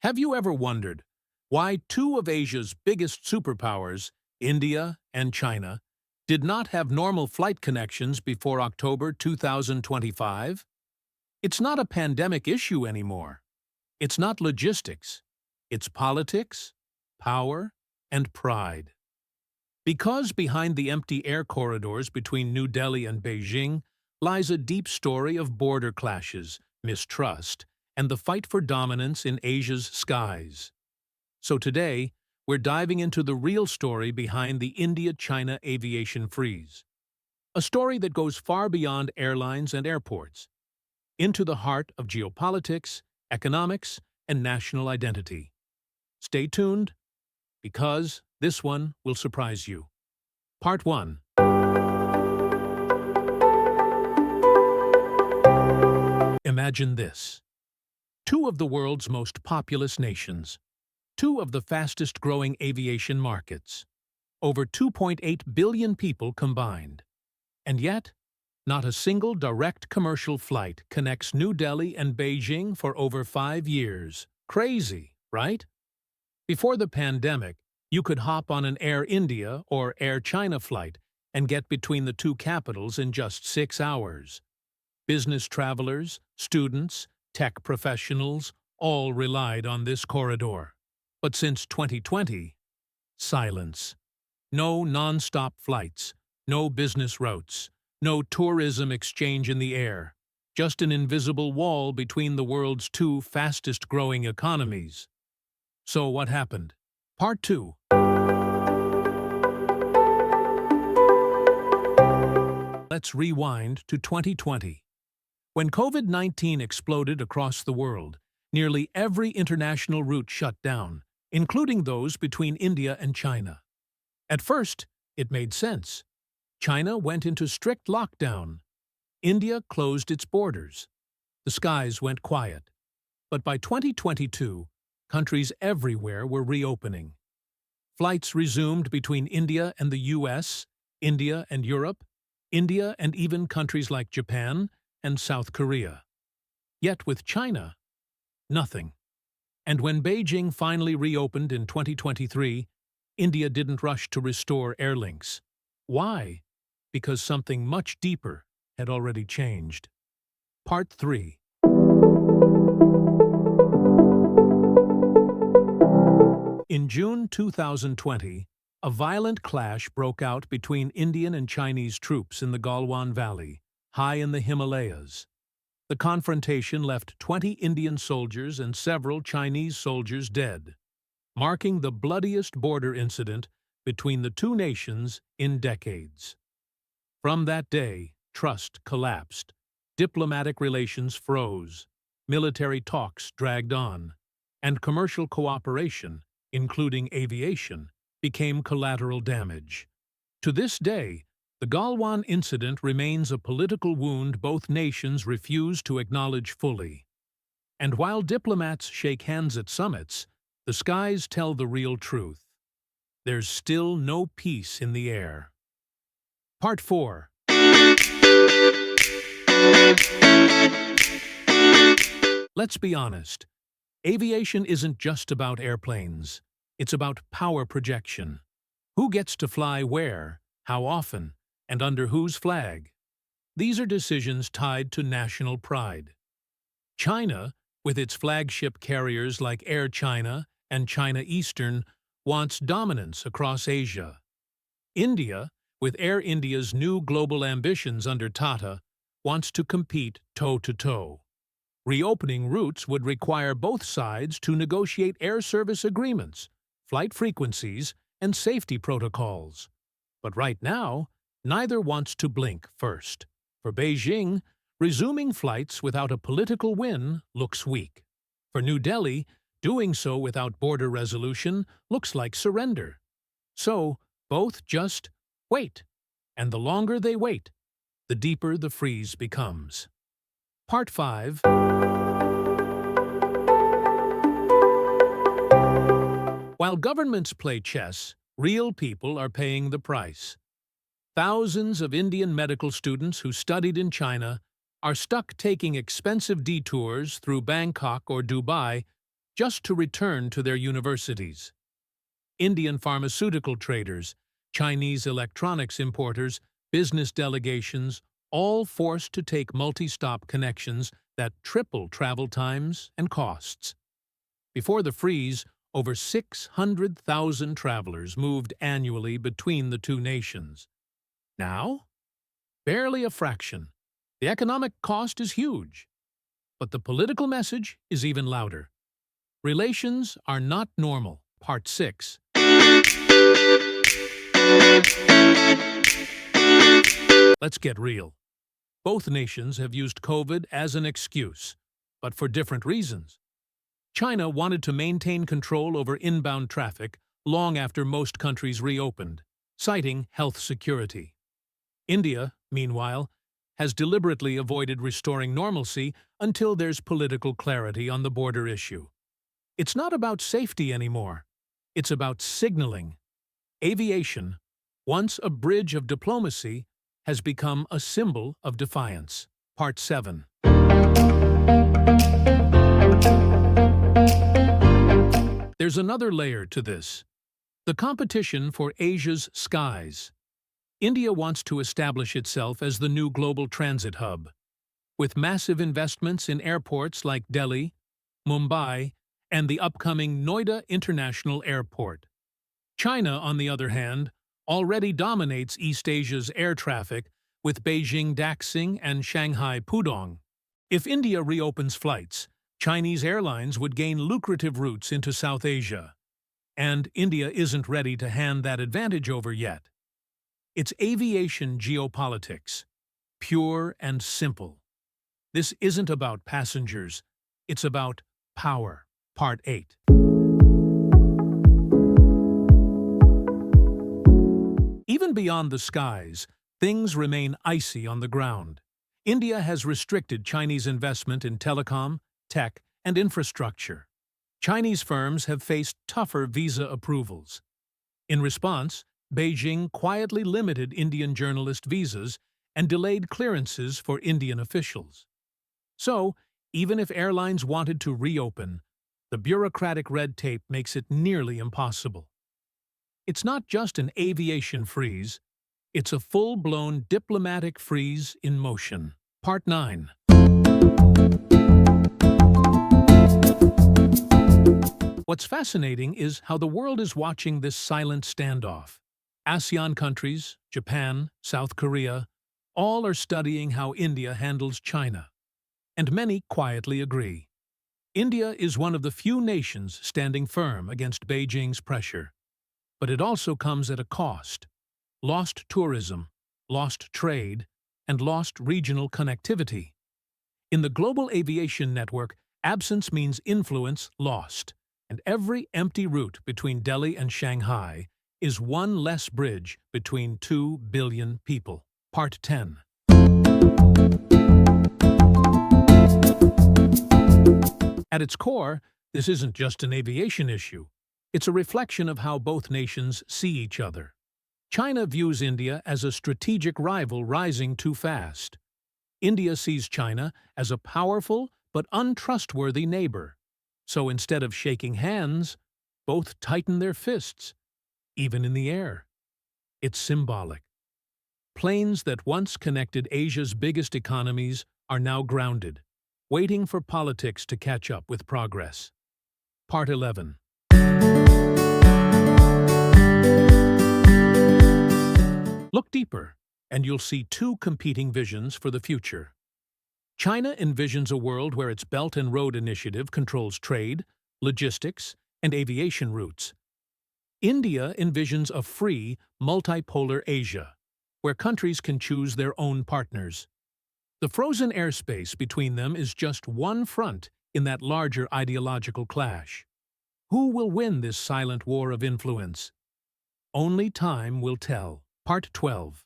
Have you ever wondered why two of Asia's biggest superpowers, India and China, did not have normal flight connections before October 2025? It's not a pandemic issue anymore. It's not logistics. It's politics, power, and pride. Because behind the empty air corridors between New Delhi and Beijing lies a deep story of border clashes, mistrust, and the fight for dominance in Asia's skies. So today, we're diving into the real story behind the India-China aviation freeze. A story that goes far beyond airlines and airports, into the heart of geopolitics, economics, and national identity. Stay tuned, because this one will surprise you. Part 1. Imagine this. Two of the world's most populous nations, two of the fastest-growing aviation markets, over 2.8 billion people combined. And yet, not a single direct commercial flight connects New Delhi and Beijing for over 5 years. Crazy, right? Before the pandemic, you could hop on an Air India or Air China flight and get between the two capitals in just 6 hours. Business travelers, students, tech professionals all relied on this corridor. But since 2020, silence. No non-stop flights, no business routes, no tourism exchange in the air, just an invisible wall between the world's two fastest-growing economies. So what happened? Part 2. Let's rewind to 2020. When COVID-19 exploded across the world, nearly every international route shut down, including those between India and China. At first, it made sense. China went into strict lockdown. India closed its borders. The skies went quiet. But by 2022, countries everywhere were reopening. Flights resumed between India and the US, India and Europe, India and even countries like Japan and South Korea. Yet with China, nothing. And when Beijing finally reopened in 2023, India didn't rush to restore air links. Why? Because something much deeper had already changed. Part 3. In June 2020, a violent clash broke out between Indian and Chinese troops in the Galwan Valley, high in the Himalayas. The confrontation left 20 Indian soldiers and several Chinese soldiers dead, marking the bloodiest border incident between the two nations in decades. From that day, trust collapsed, diplomatic relations froze, military talks dragged on, and commercial cooperation, including aviation, became collateral damage. To this day, the Galwan incident remains a political wound both nations refuse to acknowledge fully. And while diplomats shake hands at summits, the skies tell the real truth. There's still no peace in the air. Part 4. Let's be honest. Aviation isn't just about airplanes. It's about power projection. Who gets to fly where, how often, and under whose flag? These are decisions tied to national pride. China, with its flagship carriers like Air China and China Eastern, wants dominance across Asia. India, with Air India's new global ambitions under Tata, wants to compete toe-to-toe. Reopening routes would require both sides to negotiate air service agreements, flight frequencies, and safety protocols. But right now, neither wants to blink first. For Beijing, resuming flights without a political win looks weak. For New Delhi, doing so without border resolution looks like surrender. So, both just wait. And the longer they wait, the deeper the freeze becomes. Part 5. While governments play chess, real people are paying the price. Thousands of Indian medical students who studied in China are stuck taking expensive detours through Bangkok or Dubai just to return to their universities. Indian pharmaceutical traders, Chinese electronics importers, business delegations, all forced to take multi-stop connections that triple travel times and costs. Before the freeze, over 600,000 travelers moved annually between the two nations. Now, barely a fraction. The economic cost is huge, but the political message is even louder. Relations are not normal. Part 6. Let's get real. Both nations have used COVID as an excuse, but for different reasons. China wanted to maintain control over inbound traffic long after most countries reopened, citing health security. India, meanwhile, has deliberately avoided restoring normalcy until there's political clarity on the border issue. It's not about safety anymore. It's about signaling. Aviation, once a bridge of diplomacy, has become a symbol of defiance. Part 7. There's another layer to this. The competition for Asia's skies. India wants to establish itself as the new global transit hub, with massive investments in airports like Delhi, Mumbai, and the upcoming Noida International Airport. China, on the other hand, already dominates East Asia's air traffic with Beijing Daxing and Shanghai Pudong. If India reopens flights, Chinese airlines would gain lucrative routes into South Asia. And India isn't ready to hand that advantage over yet. It's aviation geopolitics, pure and simple. This isn't about passengers, it's about power. Part 8. Even beyond the skies, things remain icy on the ground. India has restricted Chinese investment in telecom, tech, and infrastructure. Chinese firms have faced tougher visa approvals. In response, Beijing quietly limited Indian journalist visas and delayed clearances for Indian officials. So, even if airlines wanted to reopen, the bureaucratic red tape makes it nearly impossible. It's not just an aviation freeze, it's a full-blown diplomatic freeze in motion. Part 9. What's fascinating is how the world is watching this silent standoff. ASEAN countries, Japan, South Korea, all are studying how India handles China. And many quietly agree. India is one of the few nations standing firm against Beijing's pressure. But it also comes at a cost. Lost tourism, lost trade, and lost regional connectivity. In the global aviation network, absence means influence lost, and every empty route between Delhi and Shanghai is one less bridge between 2 billion people. Part 10. At its core, this isn't just an aviation issue. It's a reflection of how both nations see each other. China views India as a strategic rival rising too fast. India sees China as a powerful but untrustworthy neighbor. So instead of shaking hands, both tighten their fists, even in the air. It's symbolic. Planes that once connected Asia's biggest economies are now grounded, waiting for politics to catch up with progress. Part 11. Look deeper, and you'll see two competing visions for the future. China envisions a world where its Belt and Road Initiative controls trade, logistics, and aviation routes. India envisions a free, multipolar Asia, where countries can choose their own partners. The frozen airspace between them is just one front in that larger ideological clash. Who will win this silent war of influence? Only time will tell. Part 12.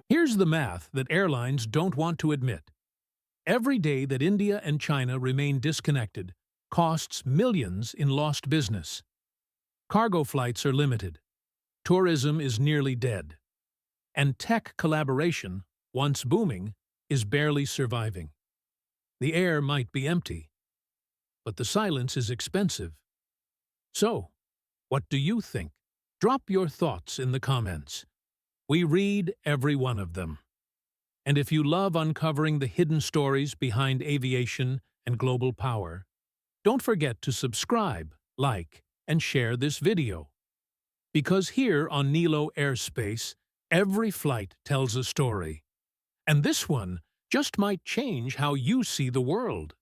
Here's the math that airlines don't want to admit. Every day that India and China remain disconnected costs millions in lost business. Cargo flights are limited. Tourism is nearly dead. And tech collaboration, once booming, is barely surviving. The air might be empty, but the silence is expensive. So, what do you think? Drop your thoughts in the comments. We read every one of them. And if you love uncovering the hidden stories behind aviation and global power, don't forget to subscribe, like, and share this video. Because here on Nilo Airspace, every flight tells a story. And this one just might change how you see the world.